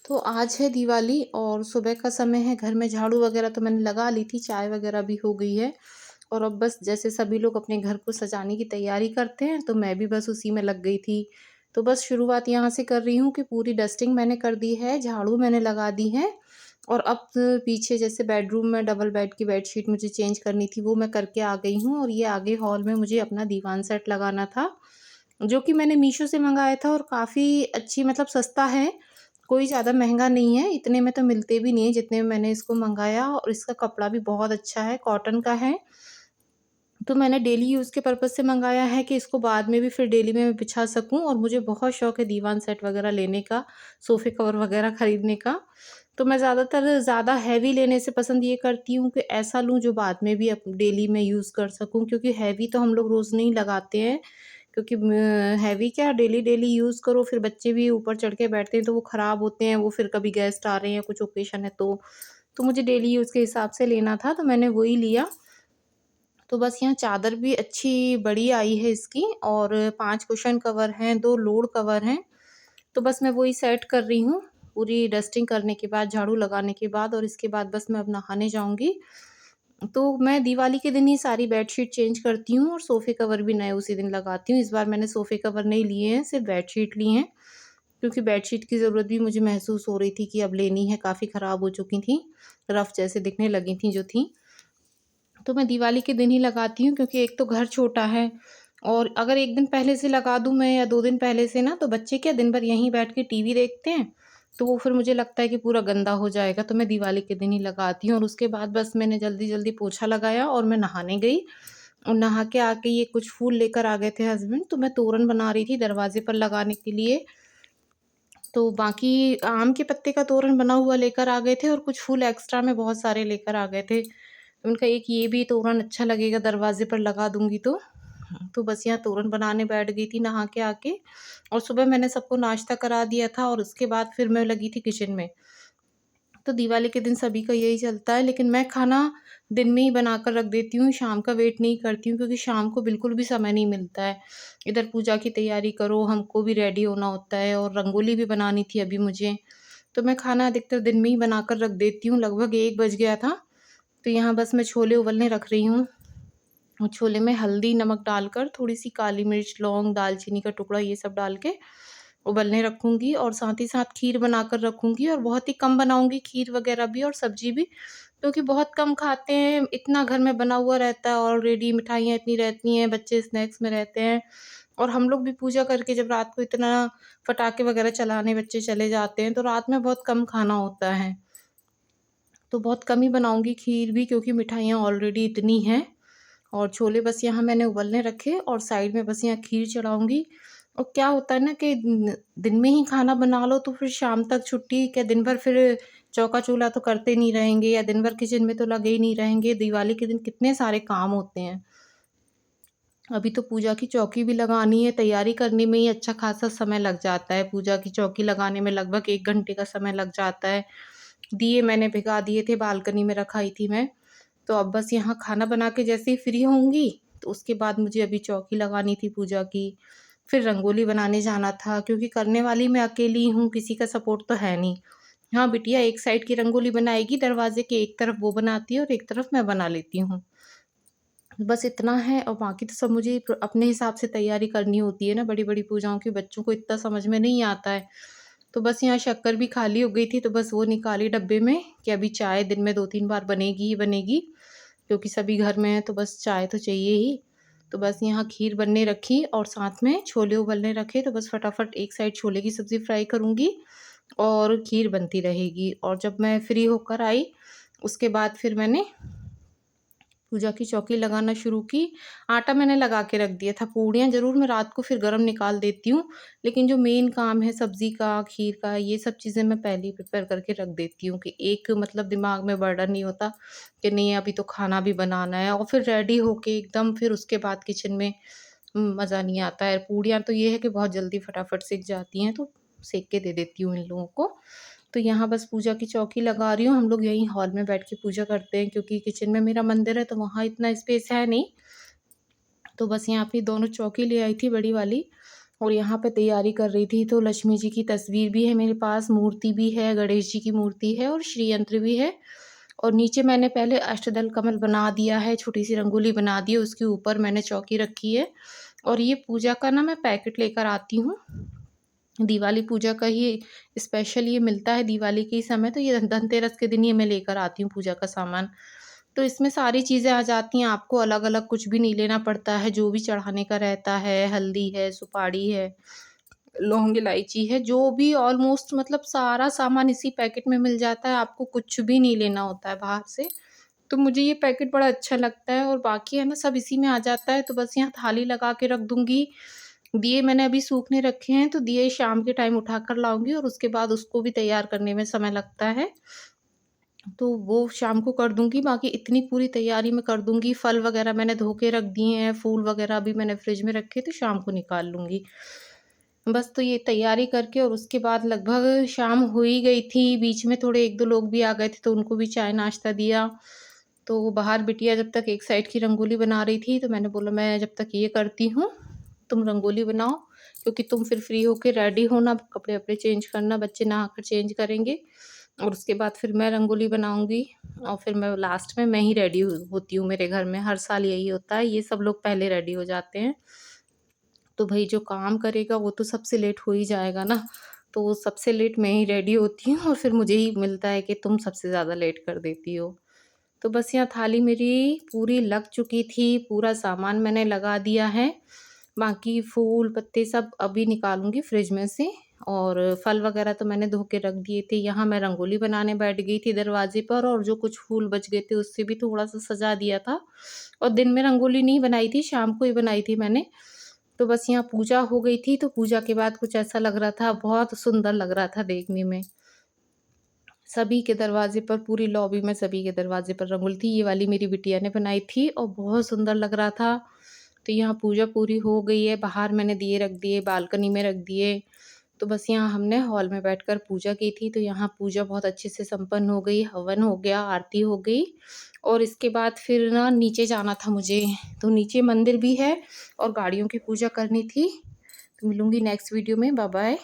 तो आज है दिवाली और सुबह का समय है, घर में झाड़ू वगैरह तो मैंने लगा ली थी, चाय वगैरह भी हो गई है और अब बस जैसे सभी लोग अपने घर को सजाने की तैयारी करते हैं, तो मैं भी बस उसी में लग गई थी। तो बस शुरुआत यहाँ से कर रही हूँ कि पूरी डस्टिंग मैंने कर दी है, झाड़ू मैंने लगा दी है और अब पीछे जैसे बेडरूम में डबल बेड की बेडशीट मुझे चेंज करनी थी, वो मैं करके आ गई हूँ और ये आगे हॉल में मुझे अपना दीवान सेट लगाना था, जो कि मैंने मीशो से मँगाया था और काफ़ी अच्छी मतलब सस्ता है। कोई ज़्यादा महँगा नहीं है, इतने में तो मिलते भी नहीं है जितने में मैंने इसको मँगाया और इसका कपड़ा भी बहुत अच्छा है, कॉटन का है। तो मैंने डेली यूज़ के पर्पज़ से मँगाया है कि इसको बाद में भी फिर डेली में मैं बिछा सकूँ और मुझे बहुत शौक है दीवान सेट वग़ैरह लेने का, सोफ़े कवर वग़ैरह खरीदने का। तो मैं ज़्यादातर ज़्यादा हेवी लेने से पसंद ये करती हूँ कि ऐसा लूँ जो बाद में भी डेली में यूज़ कर सकूँ, क्योंकि हेवी तो हम लोग रोज़ नहीं लगाते हैं। क्योंकि हैवी क्या डेली-डेली यूज़ करो, फिर बच्चे भी ऊपर चढ़ के बैठते हैं तो वो ख़राब होते हैं, वो फिर कभी गेस्ट आ रहे हैं, कुछ ओकेशन है तो। तो मुझे डेली यूज़ के हिसाब से लेना था, तो मैंने वही लिया। तो बस यहाँ चादर भी अच्छी बड़ी आई है इसकी और 5 कुशन कवर हैं, 2 लोड कवर हैं। तो बस मैं वही सेट कर रही हूँ, पूरी डस्टिंग करने के बाद, झाड़ू लगाने के बाद और इसके बाद बस मैं अब नहाने जाऊँगी। तो मैं दिवाली के दिन ही सारी बेडशीट चेंज करती हूँ और सोफ़े कवर भी नए उसी दिन लगाती हूँ। इस बार मैंने सोफ़े कवर नहीं लिए हैं, सिर्फ़ बेडशीट ली हैं, क्योंकि बेडशीट की ज़रूरत भी मुझे महसूस हो रही थी कि अब लेनी है, काफ़ी ख़राब हो चुकी थीं, रफ़ जैसे दिखने लगी थीं जो थीं। तो मैं दिवाली के दिन ही लगाती हूँ, क्योंकि एक तो घर छोटा है और अगर 1 दिन पहले से लगा दूँ मैं या 2 दिन पहले से ना, तो बच्चे क्या दिन भर यहीं बैठ के टीवी देखते हैं, तो वो फिर मुझे लगता है कि पूरा गंदा हो जाएगा, तो मैं दिवाली के दिन ही लगाती हूँ और उसके बाद बस मैंने जल्दी-जल्दी पोछा लगाया और मैं नहाने गई और नहा के आके ये कुछ फूल लेकर आ गए थे हस्बैंड, तो मैं तोरण बना रही थी दरवाज़े पर लगाने के लिए। तो बाकी आम के पत्ते का तोरण बना हुआ लेकर आ गए थे और कुछ फूल एक्स्ट्रा में बहुत सारे लेकर आ गए थे। उनका एक ये भी तोरण अच्छा लगेगा, दरवाज़े पर लगा दूँगी तो। तो बस यहाँ तोरण बनाने बैठ गई थी नहा के आके और सुबह मैंने सबको नाश्ता करा दिया था और उसके बाद फिर मैं लगी थी किचन में। तो दिवाली के दिन सभी का यही चलता है, लेकिन मैं खाना दिन में ही बनाकर रख देती हूँ, शाम का वेट नहीं करती हूँ, क्योंकि शाम को बिल्कुल भी समय नहीं मिलता है। इधर पूजा की तैयारी करो, हमको भी रेडी होना होता है और रंगोली भी बनानी थी अभी मुझे। तो मैं खाना अधिकतर दिन में ही बनाकर रख देती हूँ, लगभग 1 बज गया था। तो यहाँ बस मैं छोले उबलने रख रही हूँ और छोले में हल्दी, नमक डालकर थोड़ी-सी काली मिर्च, लौंग, दालचीनी का टुकड़ा ये सब डाल के उबलने रखूँगी और साथ ही साथ खीर बनाकर रखूँगी और बहुत ही कम बनाऊँगी खीर वग़ैरह भी और सब्ज़ी भी, क्योंकि बहुत कम खाते हैं, इतना घर में बना हुआ रहता है ऑलरेडी, मिठाइयाँ इतनी रहती हैं, बच्चे स्नैक्स में रहते हैं और हम लोग भी पूजा करके जब रात को इतना पटाखे वग़ैरह चलाने बच्चे चले जाते हैं, तो रात में बहुत कम खाना होता है। तो बहुत कम ही बनाऊँगी खीर भी, क्योंकि मिठाइयाँ ऑलरेडी इतनी हैं और छोले बस यहाँ मैंने उबलने रखे और साइड में बस यहाँ खीर चढ़ाऊँगी। और क्या होता है ना कि दिन में ही खाना बना लो तो फिर शाम तक छुट्टी, क्या दिन भर फिर चौका-चूल्हा तो करते नहीं रहेंगे या दिन भर किचन में तो लगे ही नहीं रहेंगे। दिवाली के दिन कितने सारे काम होते हैं। अभी तो पूजा की चौकी भी लगानी है, तैयारी करने में ही अच्छा खासा समय लग जाता है। पूजा की चौकी लगाने में लगभग 1 घंटे का समय लग जाता है। दिए मैंने भिगा दिए थे, बालकनी में रखाई थी मैं। तो अब बस यहाँ खाना बना के जैसे ही फ्री होंगी, तो उसके बाद मुझे अभी चौकी लगानी थी पूजा की। फिर रंगोली बनाने जाना था, क्योंकि करने वाली मैं अकेली हूँ, किसी का सपोर्ट तो है नहीं। हाँ, बिटिया एक साइड की रंगोली बनाएगी, दरवाज़े के एक तरफ वो बनाती है और एक तरफ मैं बना लेती हूँ। बस इतना है और बाकी तो सब मुझे अपने हिसाब से तैयारी करनी होती है ना, बड़ी-बड़ी पूजाओं की, बच्चों को इतना समझ में नहीं आता है। तो बस यहाँ शक्कर भी खाली हो गई थी, तो बस वो निकाली डब्बे में कि अभी चाय दिन में 2-3 बार बनेगी ही बनेगी, क्योंकि सभी घर में हैं तो बस चाय तो चाहिए ही। तो बस यहाँ खीर बनने रखी और साथ में छोले उबलने रखे, तो बस फटाफट एक साइड छोले की सब्ज़ी फ्राई करूँगी और खीर बनती रहेगी। और जब मैं फ्री होकर आई, उसके बाद फिर मैंने पूजा की चौकी लगाना शुरू की। आटा मैंने लगा के रख दिया था, पूड़ियाँ ज़रूर मैं रात को फिर गरम निकाल देती हूँ, लेकिन जो मेन काम है सब्ज़ी का, खीर का, ये सब चीज़ें मैं पहले ही प्रिपेयर करके रख देती हूँ कि एक मतलब दिमाग में बर्डन नहीं होता कि नहीं अभी तो खाना भी बनाना है और फिर रेडी होके एकदम फिर उसके बाद किचन में मज़ा नहीं आता है। पूड़ियाँ तो ये है कि बहुत जल्दी फटाफट सिक जाती हैं, तो सेक के दे देती हूँ इन लोगों को। तो यहाँ बस पूजा की चौकी लगा रही हूँ, हम लोग यहीं हॉल में बैठ के पूजा करते हैं, क्योंकि किचन में मेरा मंदिर है तो वहाँ इतना स्पेस है नहीं। तो बस यहाँ पे दोनों चौकी ले आई थी बड़ी वाली और यहाँ पे तैयारी कर रही थी, तो लक्ष्मी जी की तस्वीर भी है मेरे पास, मूर्ति भी है, गणेश जी की मूर्ति है और श्री यंत्र भी है। और नीचे मैंने पहले अष्टदल कमल बना दिया है, छोटी-सी रंगोली बना दी है, उसके ऊपर मैंने चौकी रखी है। और ये पूजा का ना मैं पैकेट लेकर आती हूँ। दिवाली पूजा का ही स्पेशल ये मिलता है दिवाली के ही समय, तो ये धनतेरस के दिन ये मैं लेकर आती हूँ पूजा का सामान। तो इसमें सारी चीज़ें आ जाती हैं, आपको अलग-अलग कुछ भी नहीं लेना पड़ता है, जो भी चढ़ाने का रहता है, हल्दी है, सुपारी है, लौंग, इलायची है, जो भी ऑलमोस्ट मतलब सारा सामान इसी पैकेट में मिल जाता है, आपको कुछ भी नहीं लेना होता है बाहर से। तो मुझे ये पैकेट बड़ा अच्छा लगता है और बाकी है ना सब इसी में आ जाता है, तो बस यहाँ थाली लगा के रख दूँगी। दिए मैंने अभी सूखने रखे हैं, तो दिए शाम के टाइम उठाकर लाऊँगी और उसके बाद उसको भी तैयार करने में समय लगता है। तो वो शाम को कर दूँगी, बाकी इतनी पूरी तैयारी मैं कर दूँगी। फल वगैरह मैंने धो के रख दिए हैं, फूल वगैरह भी मैंने फ्रिज में रखे, तो शाम को निकाल लूँगी। बस तो ये तैयारी करके और उसके बाद लगभग शाम हो ही गई थी, बीच में थोड़े 1-2 लोग भी आ गए थे, तो उनको भी चाय-नाश्ता दिया। तो बाहर बिटिया जब तक एक साइड की रंगोली बना रही थी, तो मैंने बोला मैं जब तक ये करती हूँ, तुम रंगोली बनाओ, क्योंकि तुम फिर फ्री होके रेडी होना, कपड़े-वपड़े चेंज करना, बच्चे नहाकर चेंज करेंगे और उसके बाद फिर मैं रंगोली बनाऊँगी और फिर मैं लास्ट में मैं ही रेडी होती हूँ मेरे घर में, हर साल यही होता है, ये सब लोग पहले रेडी हो जाते हैं। तो भई जो काम करेगा वो तो सबसे लेट हो ही जाएगा ना, तो सबसे लेट मैं ही रेडी होती हूँ और फिर मुझे ही मिलता है कि तुम सबसे ज़्यादा लेट कर देती हो। तो बस यहाँ थाली मेरी पूरी लग चुकी थी, पूरा सामान मैंने लगा दिया है। बाकी फूल, पत्ते सब अभी निकालूँगी फ्रिज में से और फल वगैरह तो मैंने धो के रख दिए थे। यहाँ मैं रंगोली बनाने बैठ गई थी दरवाज़े पर और जो कुछ फूल बच गए थे उससे भी थोड़ा-सा सजा दिया था और दिन में रंगोली नहीं बनाई थी, शाम को ही बनाई थी मैंने। तो बस यहाँ पूजा हो गई थी, तो पूजा के बाद कुछ ऐसा लग रहा था, बहुत सुंदर लग रहा था देखने में। सभी के दरवाज़े पर पूरी लॉबी में सभी के दरवाज़े पर रंगोली थी। ये वाली मेरी बिटिया ने बनाई थी और बहुत सुंदर लग रहा था। तो यहाँ पूजा पूरी हो गई है, बाहर मैंने दिए रख दिए, बालकनी में रख दिए। तो बस यहाँ हमने हॉल में बैठकर पूजा की थी, तो यहाँ पूजा बहुत अच्छे से संपन्न हो गई, हवन हो गया, आरती हो गई और इसके बाद फिर ना नीचे जाना था मुझे। तो नीचे मंदिर भी है और गाड़ियों की पूजा करनी थी। तो मिलूँगी नेक्स्ट वीडियो में, बाय बाय।